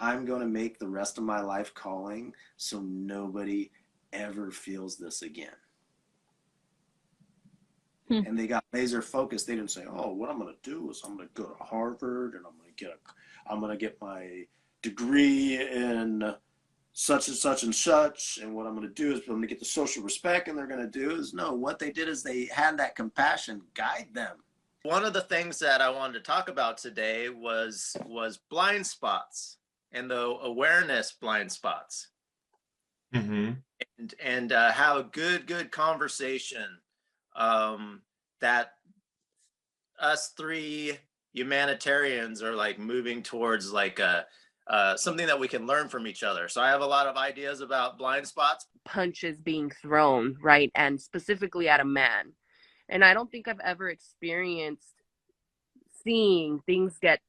I'm going to make the rest of my life calling so nobody ever feels this again. And they got laser focused. They didn't say, oh, what I'm going to do is I'm going to go to Harvard and I'm going to get my degree in such and such and such. And what I'm going to do is I'm going to get the social respect. And they're going to do is, no, what they did is they had that compassion guide them. One of the things that I wanted to talk about today was blind spots and the awareness blind spots. Mm-hmm. And have a good conversation that us three humanitarians are like moving towards like something that we can learn from each other. So I have a lot of ideas about blind spots. Punches being thrown, right? And specifically at a man. And I don't think I've ever experienced seeing things get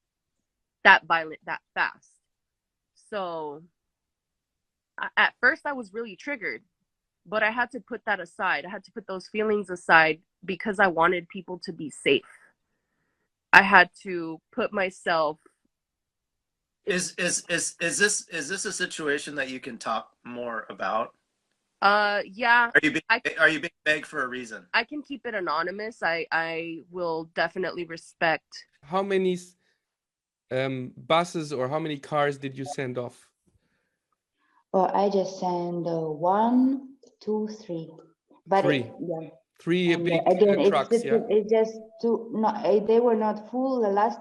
that violent that fast. So at first I was really triggered, but I had to put that aside. I had to put those feelings aside because I wanted people to be safe. I had to put myself. Is this a situation that you can talk more about? Yeah. Are you being vague for a reason? I can keep it anonymous. I will definitely respect. How many buses or how many cars did you send off? Well, I just sent 1, 2, 3. But three. Yeah. Three big trucks, yeah? It's just two. No, they were not full. The last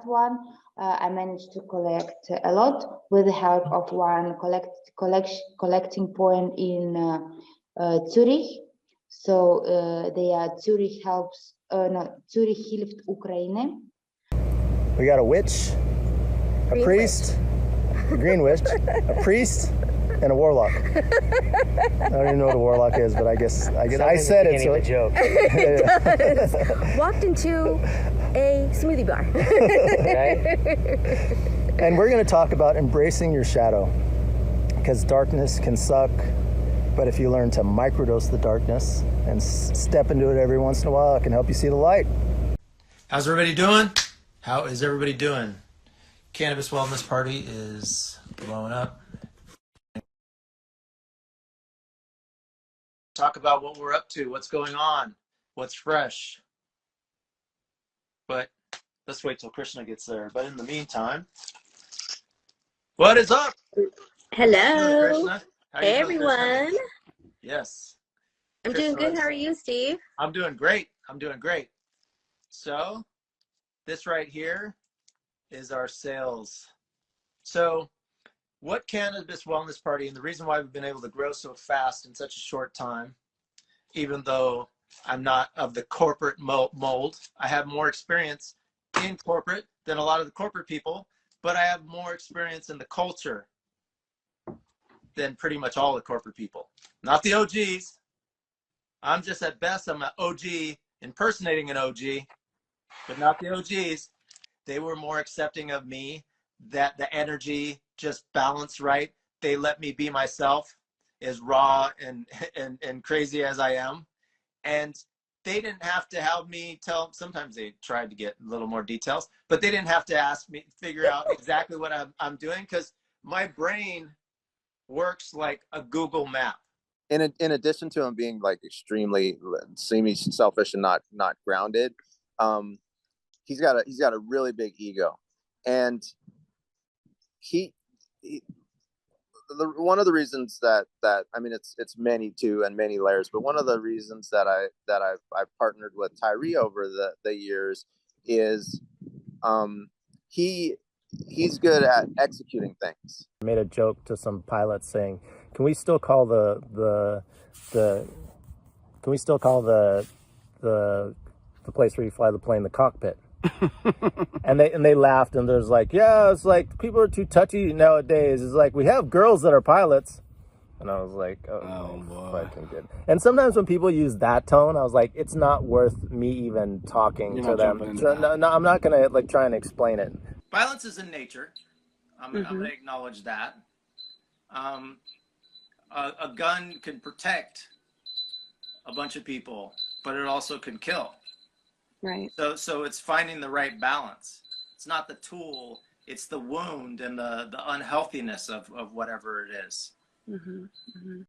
one, I managed to collect a lot with the help of one collecting point in Zurich. So they are Zurich helps. No, Zurich hilft Ukraine. We got a witch, a priest, a green witch, a priest, and a warlock. I don't even know what a warlock is, but I guess I said it. So a joke. It does. Walked into a smoothie bar. Right? And we're going to talk about embracing your shadow, because darkness can suck, but if you learn to microdose the darkness and step into it every once in a while, it can help you see the light. How's everybody doing? How is everybody doing? Cannabis Wellness Party is blowing up. Talk about what we're up to, what's going on, what's fresh. But let's wait till Krishna gets there. But in the meantime, what is up? Hello. Hey, everyone. Yes. I'm doing good. How are you, Steve? I'm doing great. So this right here is our sales. So what Cannabis Wellness Party, and the reason why we've been able to grow so fast in such a short time, even though I'm not of the corporate mold, I have more experience in corporate than a lot of the corporate people, but I have more experience in the culture than pretty much all the corporate people. Not the OGs. I'm just at best, I'm an OG impersonating an OG, but not the OGs. They were more accepting of me, that the energy just balanced right. They let me be myself, as raw and crazy as I am. And they didn't have to have me tell, sometimes they tried to get a little more details, but they didn't have to ask me, figure out exactly what I'm doing, because my brain works like a Google map. In addition to him being like extremely selfish and not grounded, he's got a really big ego, and one of the reasons that I mean it's many too and many layers, but one of the reasons that I've partnered with Tyree over the years is he's good at executing things. I made a joke to some pilots saying, "Can we still call the place where you fly the plane the cockpit?" and they laughed, and there's like, yeah, it's like people are too touchy nowadays. It's like we have girls that are pilots, and I was like, oh fucking good. And sometimes when people use that tone, I was like, it's not worth me even talking to them. So, no, I'm not gonna like try and explain it. Violence is in nature. I'm gonna acknowledge that. A gun can protect a bunch of people, but it also can kill. Right. So it's finding the right balance. It's not the tool, it's the wound and the unhealthiness of whatever it is. Mm-hmm. Mm-hmm.